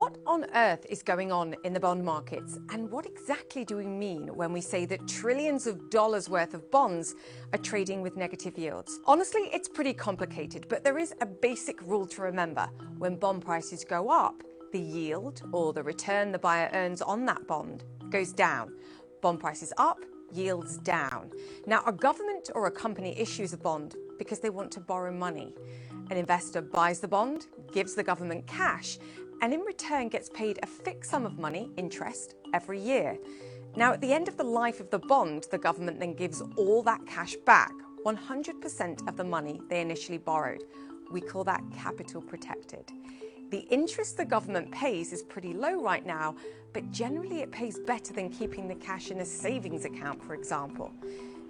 What on earth is going on in the bond markets, and what exactly do we mean when we say that trillions of dollars worth of bonds are trading with negative yields? Honestly, it's pretty complicated, but there is a basic rule to remember. When bond prices go up, the yield, or the return the buyer earns on that bond, goes down. Bond prices up, yields down. Now, a government or a company issues a bond because they want to borrow money. An investor buys the bond, gives the government cash, and in return gets paid a fixed sum of money, interest, every year. Now, at the end of the life of the bond, the government then gives all that cash back, 100% of the money they initially borrowed. We call that capital protected. The interest the government pays is pretty low right now, but generally it pays better than keeping the cash in a savings account, for example.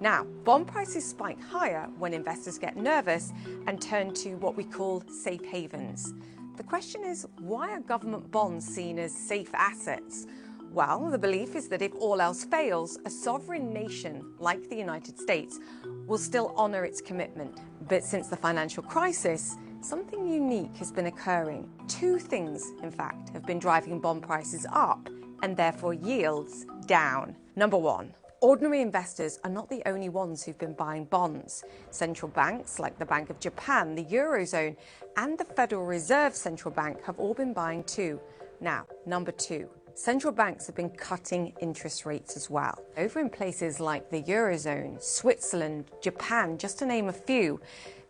Now, bond prices spike higher when investors get nervous and turn to what we call safe havens. The question is, why are government bonds seen as safe assets? Well, the belief is that if all else fails, a sovereign nation like the United States will still honor its commitment. But since the financial crisis, something unique has been occurring. Two things, in fact, have been driving bond prices up and therefore yields down. Number one, ordinary investors are not the only ones who've been buying bonds. Central banks like the Bank of Japan, the Eurozone, and the Federal Reserve Central Bank have all been buying too. Now, number two, central banks have been cutting interest rates as well. Over in places like the Eurozone, Switzerland, Japan, just to name a few,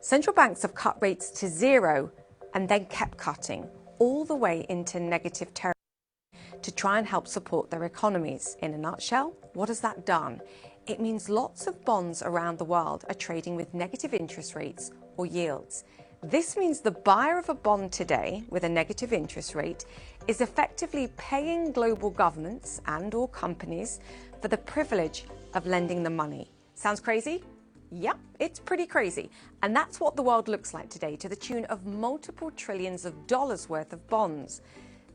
central banks have cut rates to zero and then kept cutting all the way into negative territory to try and help support their economies. In a nutshell, what has that done? It means lots of bonds around the world are trading with negative interest rates or yields. This means the buyer of a bond today with a negative interest rate is effectively paying global governments and/or companies for the privilege of lending the money. Sounds crazy? Yep, it's pretty crazy. And that's what the world looks like today, to the tune of multiple trillions of dollars worth of bonds.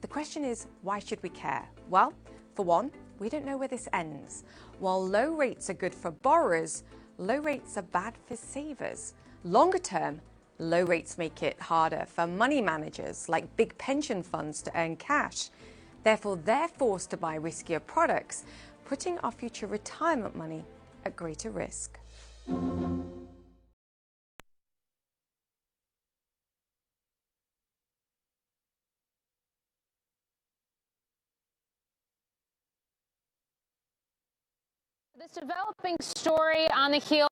The question is, why should we care? Well, for one, we don't know where this ends. While low rates are good for borrowers, low rates are bad for savers. Longer term, low rates make it harder for money managers like big pension funds to earn cash. Therefore, they're forced to buy riskier products, putting our future retirement money at greater risk. This developing story on the heels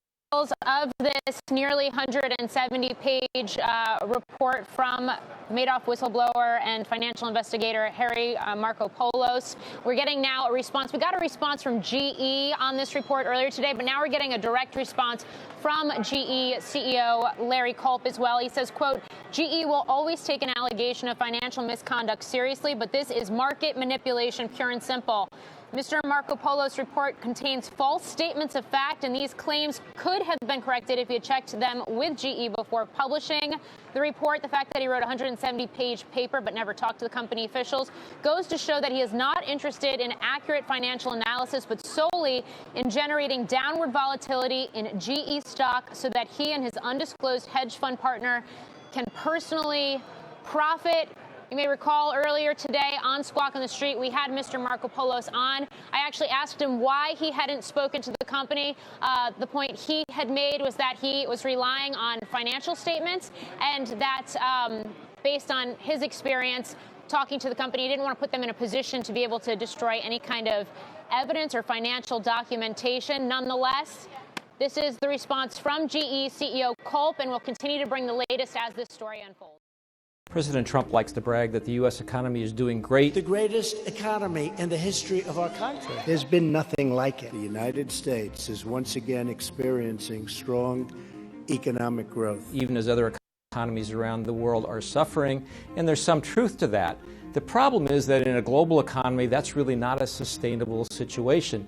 of this nearly 170-page report from Madoff whistleblower and financial investigator Harry Markopolos. We're getting now a response. We got a response from GE on this report earlier today, but now we're getting a direct response from GE CEO Larry Culp as well. He says, quote, GE will always take an allegation of financial misconduct seriously, but this is market manipulation, pure and simple. Mr. Markopolos' report contains false statements of fact, and these claims could have been corrected if he had checked them with GE before publishing the report. The fact that he wrote a 170-page paper but never talked to the company officials goes to show that he is not interested in accurate financial analysis, but solely in generating downward volatility in GE stock so that he and his undisclosed hedge fund partner can personally profit. You may recall earlier today on Squawk on the Street, we had Mr. Markopolos on. I actually asked him why he hadn't spoken to the company. The point he had made was that he was relying on financial statements and that based on his experience talking to the company, he didn't want to put them in a position to be able to destroy any kind of evidence or financial documentation. Nonetheless, this is the response from GE CEO Culp, and we'll continue to bring the latest as this story unfolds. President Trump likes to brag that the U.S. economy is doing great. The greatest economy in the history of our country. There's been nothing like it. The United States is once again experiencing strong economic growth. Even as other economies around the world are suffering, and there's some truth to that. The problem is that in a global economy, that's really not a sustainable situation.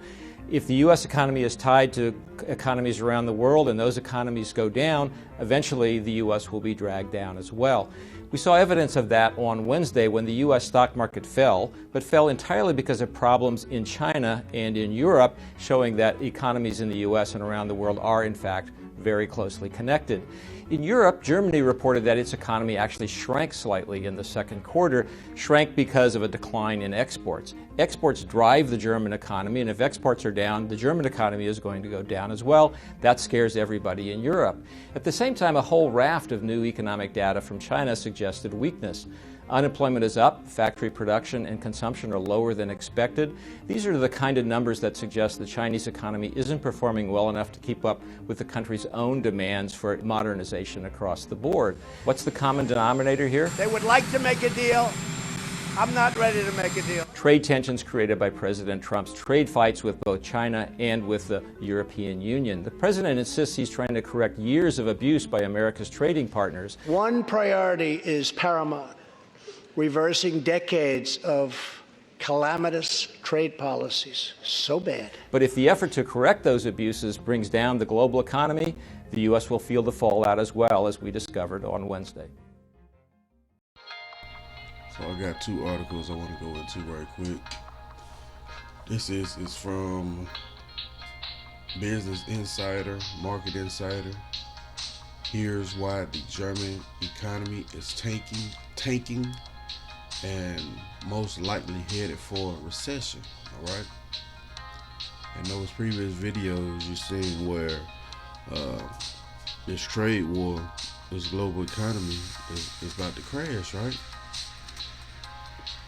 If the U.S. economy is tied to economies around the world and those economies go down, eventually the U.S. will be dragged down as well. We saw evidence of that on Wednesday when the U.S. stock market fell, but fell entirely because of problems in China and in Europe, showing that economies in the U.S. and around the world are, in fact, very closely connected. In Europe, Germany reported that its economy actually shrank slightly in the second quarter, shrank because of a decline in exports. Exports drive the German economy, and if exports are down, the German economy is going to go down as well. That scares everybody in Europe. At the same time, a whole raft of new economic data from China suggested weakness. Unemployment is up, factory production and consumption are lower than expected. These are the kind of numbers that suggest the Chinese economy isn't performing well enough to keep up with the country's own demands for modernization across the board. What's the common denominator here? They would like to make a deal. I'm not ready to make a deal. Trade tensions created by President Trump's trade fights with both China and with the European Union. The president insists he's trying to correct years of abuse by America's trading partners. One priority is paramount: reversing decades of calamitous trade policies. So bad. But if the effort to correct those abuses brings down the global economy, the U.S. will feel the fallout as well, as we discovered on Wednesday. So I got two articles I want to go into right quick. This is from Business Insider, Market Insider. Here's why the German economy is tanking and most likely headed for a recession. All right. In those previous videos, you've seen where this trade war, this global economy is about to crash, right?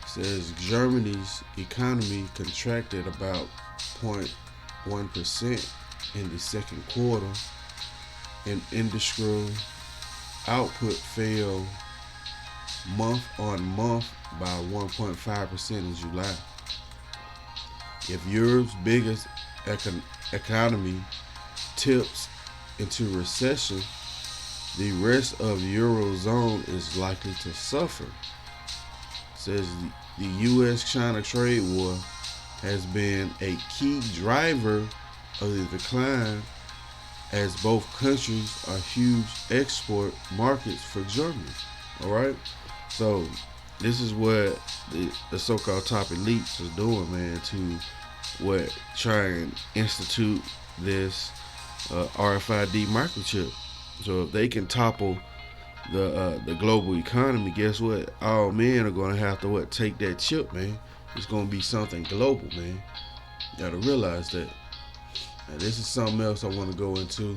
It says Germany's economy contracted about 0.1% in the second quarter, and industrial output fell month on month by 1.5% in July. If Europe's biggest economy tips into recession, the rest of the Eurozone is likely to suffer. It says the U.S.-China trade war has been a key driver of the decline, as both countries are huge export markets for Germany. All right, so this is what the so-called top elites is doing, man, to try and institute this RFID microchip. So if they can topple the global economy, guess what? All men are going to have to take that chip, man. It's going to be something global, man. You got to realize that. Now, this is something else I want to go into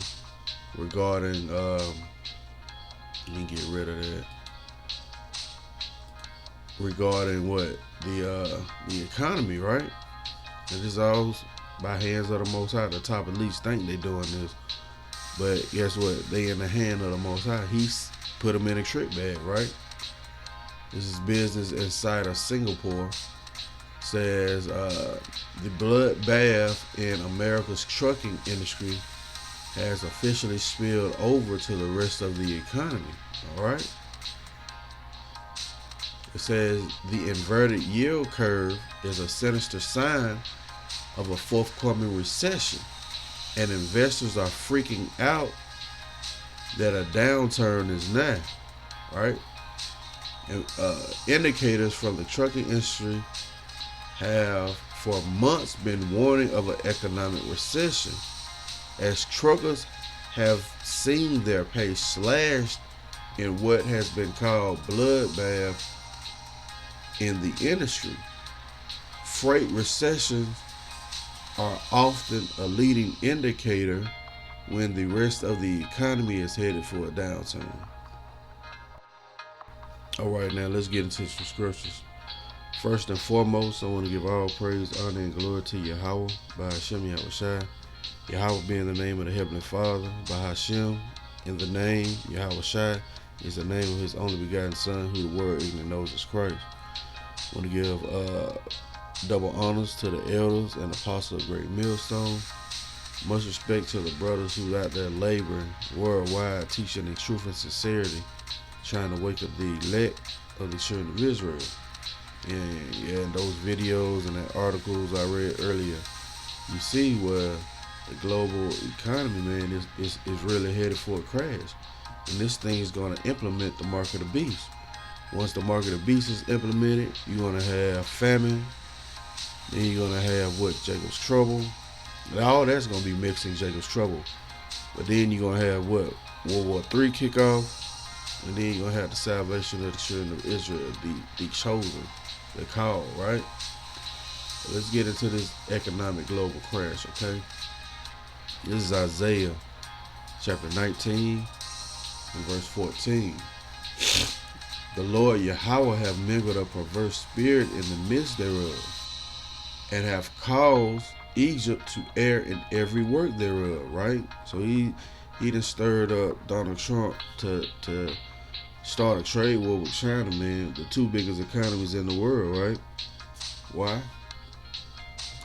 regarding. Let me get rid of that. Regarding what the economy, right? And this is all by hands of the Most High. The top elites think they're doing this, but guess what? They in the hand of the Most High. He's put them in a trick bag, right? This is Business Insider Singapore. Says the bloodbath in America's trucking industry has officially spilled over to the rest of the economy. All right. It says the inverted yield curve is a sinister sign of a forthcoming recession, and investors are freaking out that a downturn is nigh. Right? And, indicators from the trucking industry have for months been warning of an economic recession, as truckers have seen their pay slashed in what has been called bloodbath in the industry. Freight recessions are often a leading indicator when the rest of the economy is headed for a downturn. All right, now let's get into some scriptures. First and foremost, I want to give all praise, honor, and glory to Yahweh, by Hashem Yahushai. Yahweh being the name of the Heavenly Father, by Hashem, in the name, Yahushai, is the name of His only begotten Son, who the world ignorant knows is Christ. I want to give double honors to the elders and apostles of Great Millstone. Much respect to the brothers who out there laboring worldwide, teaching in truth and sincerity, trying to wake up the elect of the children of Israel. And yeah, in those videos and the articles I read earlier, you see where the global economy, man, is really headed for a crash. And this thing is going to implement the mark of the beast. Once the mark of the beast is implemented, you're going to have famine. Then you're going to have Jacob's trouble. And all that's going to be mixed in Jacob's trouble. But then you're going to have what? World War III kick off. And then you're going to have the salvation of the children of Israel, the chosen, the called, right? So let's get into this economic global crash, okay? This is Isaiah chapter 19 and verse 14. The Lord Yahweh have mingled a perverse spirit in the midst thereof, and have caused Egypt to err in every work thereof, right? So he done stirred up Donald Trump to start a trade war with China, man, the two biggest economies in the world, right? Why?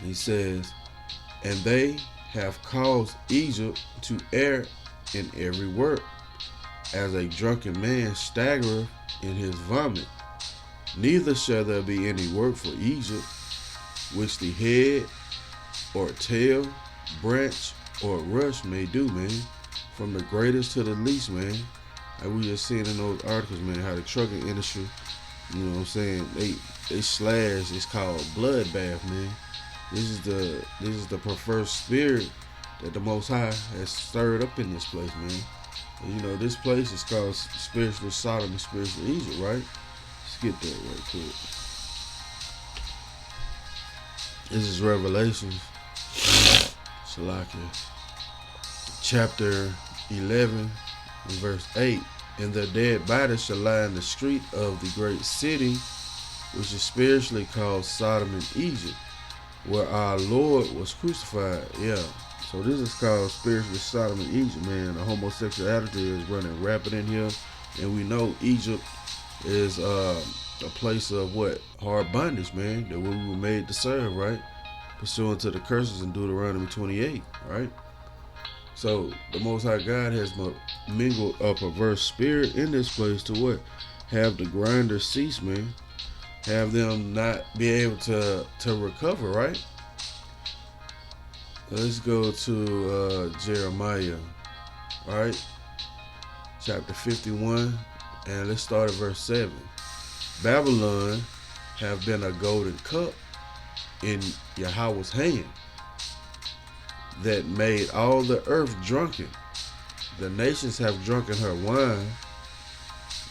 He says, and they have caused Egypt to err in every work, as a drunken man staggereth in his vomit. Neither shall there be any work for Egypt, which the head or tail, branch or rush may do, man, from the greatest to the least, man. Like we just seen in those articles, man, how the trucking industry, you know what I'm saying, they slash, it's called bloodbath, man. This is the perverse spirit that the Most High has stirred up in this place, man. And, you know, this place is called spiritual Sodom and spiritual Egypt, right? Let's get that right quick. This is Revelation, Salakia, chapter 11 and verse 8. And their dead bodies shall lie in the street of the great city, which is spiritually called Sodom and Egypt, where our Lord was crucified. Yeah. So this is called spiritually Sodom and Egypt, man. The homosexuality is running rapid in here. And we know Egypt is a place of what? Hard bondage, man. That we were made to serve, right? Pursuant to the curses in Deuteronomy 28, right? So the Most High God has mingled a perverse spirit in this place to what? Have the grinders cease, man. Have them not be able to recover, right? Let's go to Jeremiah, right? Chapter 51, and let's start at verse 7. Babylon have been a golden cup in Yahweh's hand, that made all the earth drunken. The nations have drunken her wine,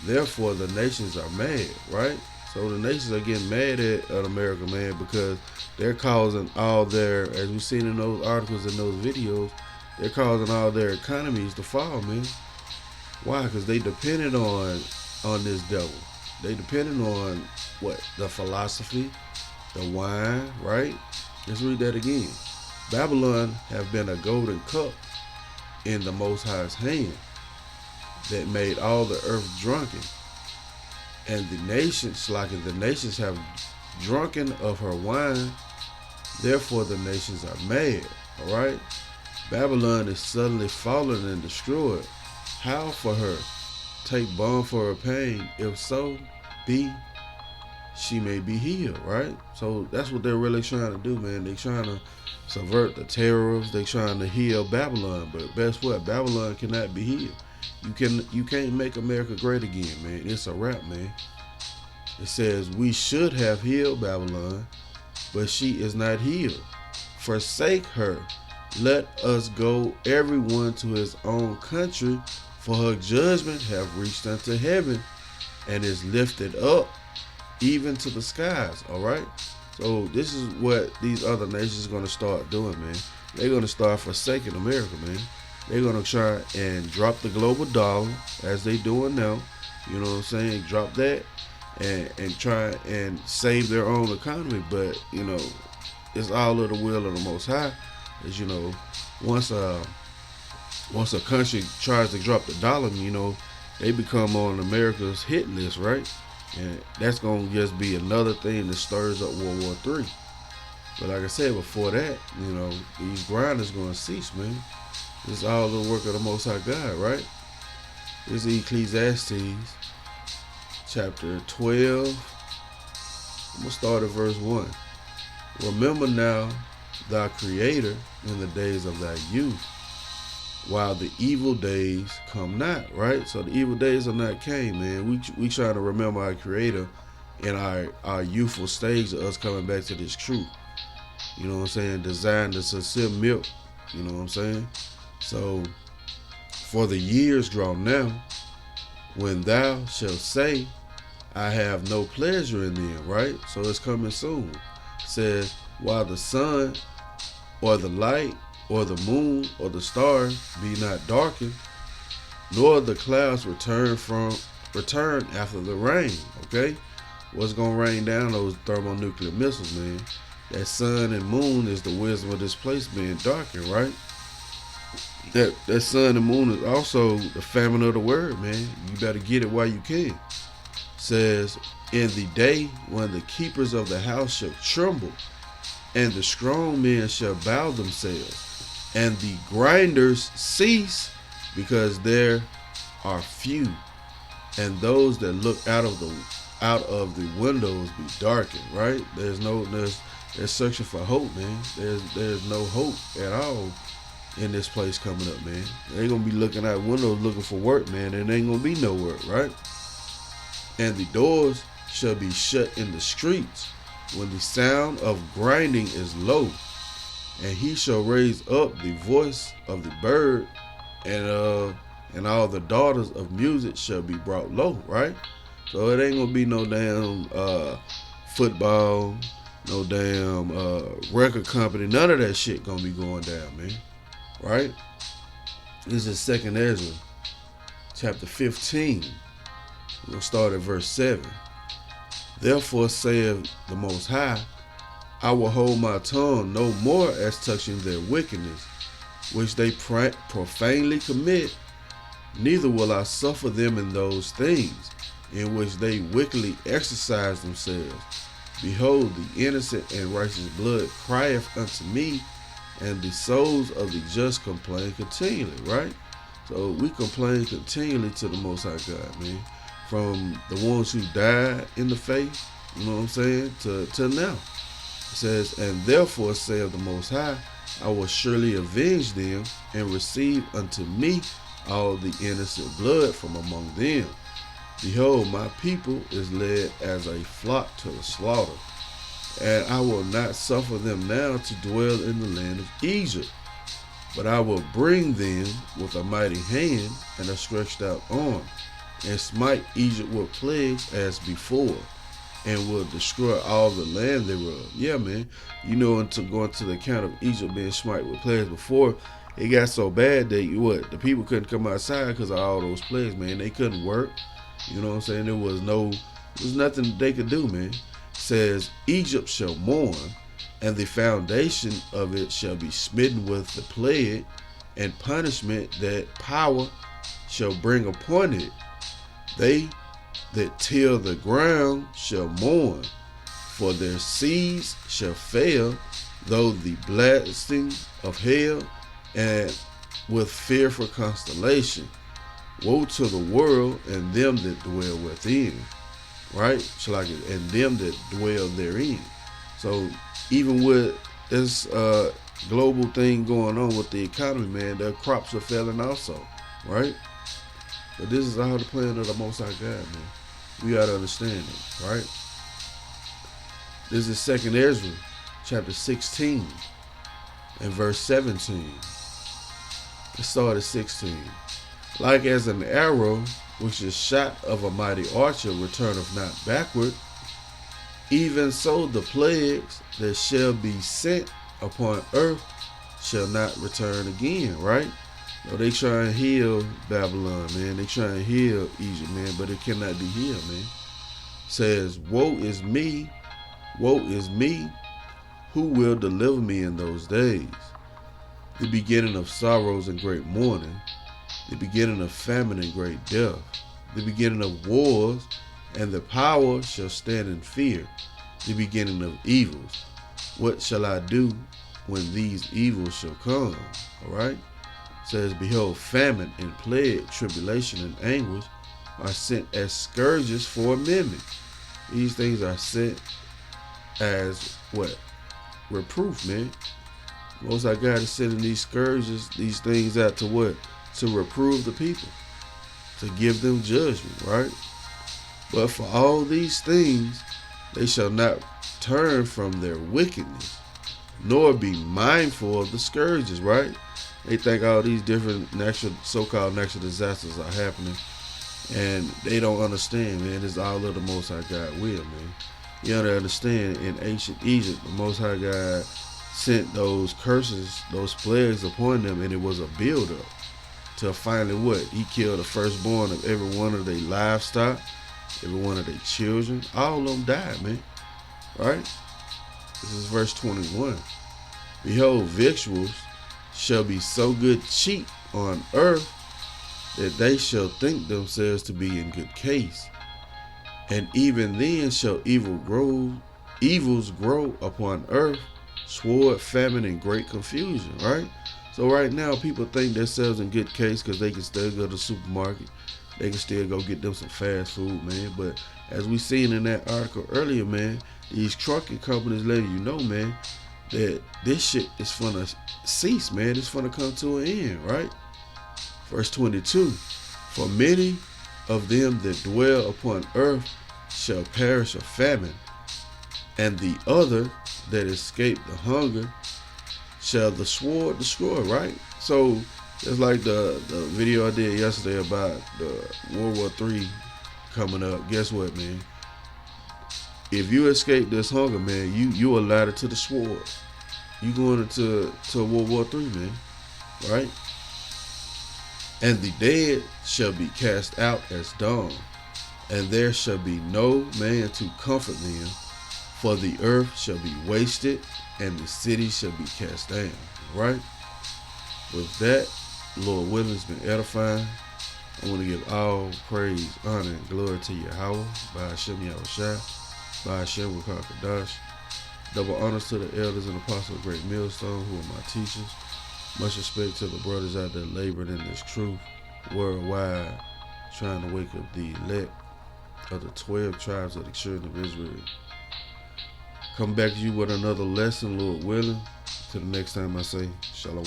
therefore the nations are mad, right? So the nations are getting mad at America, man, because they're causing all their, as we've seen in those articles and those videos, they're causing all their economies to fall, man. Why? Because they depended on this devil. They depended on what? The philosophy, the wine, right? Let's read that again. Babylon have been a golden cup in the Most High's hand, that made all the earth drunken. And the nations, like the nations have drunken of her wine, therefore the nations are mad. All right? Babylon is suddenly fallen and destroyed. How for her? Take balm for her pain. If so be she may be healed, right? So that's what they're really trying to do, man. They're trying to subvert the terrorists. They're trying to heal Babylon. But guess what? Babylon cannot be healed. You can't make America great again, man. It's a wrap, man. It says, we should have healed Babylon, but she is not healed. Forsake her. Let us go everyone to his own country, for her judgment have reached unto heaven, and is lifted up even to the skies. All right? So this is what these other nations are going to start doing, man. They're going to start forsaking America, man. They're going to try and drop the global dollar, as they doing now. You know what I'm saying? Drop that and try and save their own economy. But, you know, it's all of the will of the Most High. As you know, once a country tries to drop the dollar, you know, they become on America's hit list, right? And that's going to just be another thing that stirs up World War III. But like I said, before that, you know, these grinders going to cease, man. This is all the work of the Most High God, right? This is Ecclesiastes chapter 12. I'm going to start at verse 1. Remember now thy Creator in the days of thy youth, while the evil days come not, right? So the evil days are not came, man. We trying to remember our Creator in our youthful stage of us coming back to this truth. You know what I'm saying? Designed to sincere milk. You know what I'm saying? So For the years draw now, when thou shalt say, I have no pleasure in them, right? So it's coming soon. It says, while the sun or the light or the moon or the stars be not darkened, nor the clouds return after the rain, okay? What's gonna rain down those thermonuclear missiles, man? That sun and moon is the wisdom of this place being darkened, right? That sun and moon is also the famine of the word, man. You better get it while you can. Says, in the day when the keepers of the house shall tremble, and the strong men shall bow themselves, and the grinders cease, because there are few, and those that look out of the windows be darkened, right? There's searching for hope, man. There's no hope at all in this place coming up, man. They gonna be looking out windows looking for work, man, and ain't gonna be no work, right? And the doors shall be shut in the streets when the sound of grinding is low, and he shall raise up the voice of the bird, and all the daughters of music shall be brought low, right? So it ain't gonna be no damn football, no damn record company, none of that shit gonna be going down, man. Right? This is 2nd Ezra, chapter 15. We'll start at verse 7. Therefore saith the Most High, I will hold my tongue no more as touching their wickedness, which they profanely commit, neither will I suffer them in those things in which they wickedly exercise themselves. Behold, the innocent and righteous blood crieth unto me, and the souls of the just complain continually, right? So we complain continually to the Most High God, man. From the ones who died in the faith, you know what I'm saying, to now. It says, and therefore saith the Most High, I will surely avenge them and receive unto me all the innocent blood from among them. Behold, my people is led as a flock to the slaughter, and I will not suffer them now to dwell in the land of Egypt, but I will bring them with a mighty hand and a stretched out arm, and smite Egypt with plagues as before, and will destroy all the land thereof. Yeah, man. You know, until going to the account of Egypt being smite with plagues before, it got so bad that the people couldn't come outside because of all those plagues, man. They couldn't work. You know what I'm saying? There was nothing they could do, man. Says, Egypt shall mourn, and the foundation of it shall be smitten with the plague and punishment that power shall bring upon it. They that till the ground shall mourn, for their seeds shall fail, though the blasting of hell, and with fearful constellation. Woe to the world and them that dwell within, right? And them that dwell therein. So even with this global thing going on with the economy, man, their crops are failing also, right? But this is all the plan of the Most High God, man. We got to understand it, right? This is 2nd Ezra, chapter 16, and verse 17. Let's start at 16. Like as an arrow which is shot of a mighty archer returneth not backward, even so the plagues that shall be sent upon earth shall not return again, right? So they try and heal Babylon, man. They try and heal Egypt, man, but it cannot be healed, man. It says, woe is me, who will deliver me in those days? The beginning of sorrows and great mourning, the beginning of famine and great death, the beginning of wars, and the power shall stand in fear, the beginning of evils. What shall I do when these evils shall come? All right? It says, behold, famine and plague, tribulation and anguish are sent as scourges for amendment. These things are sent as what? Reproof, man. Most High God is sending these scourges, these things out to what? To reprove the people, to give them judgment, right? But for all these things, they shall not turn from their wickedness, nor be mindful of the scourges, right? They think all these different so-called natural disasters are happening, and they don't understand, man. It's all of the Most High God will, man. You gotta understand, in ancient Egypt, the Most High God sent those curses, those plagues upon them, and it was a build-up till finally what? He killed the firstborn of every one of their livestock, every one of their children. All of them died, man. Right? This is verse 21. Behold, victuals shall be so good cheap on earth that they shall think themselves to be in good case. And even then shall evils grow upon earth, sword, famine, and great confusion, right? So right now, people think themselves in good case because they can still go to the supermarket. They can still go get them some fast food, man. But as we seen in that article earlier, man, these trucking companies letting you know, man, that this shit is finna cease, man. It's finna come to an end, right? Verse 22. For many of them that dwell upon earth shall perish of famine, and the other that escape the hunger shall the sword destroy, right? So it's like the video I did yesterday about the World War III coming up. Guess what, man? If you escape this hunger, man, you allotted to the sword. You going into World War III, man, right? And the dead shall be cast out as dung, and there shall be no man to comfort them, for the earth shall be wasted, and the city shall be cast down. Right? With that, Lord willing, has been edifying. I want to give all praise, honor, and glory to Yahweh, by Hashem Yahushua, by Hashem Wakakadash. Double honors to the elders and apostles of Great Millstone, who are my teachers. Much respect to the brothers out there laboring in this truth worldwide, trying to wake up the elect of the 12 tribes of the children of Israel. Come back to you with another lesson, Lord willing. Till the next time I say, Shalom.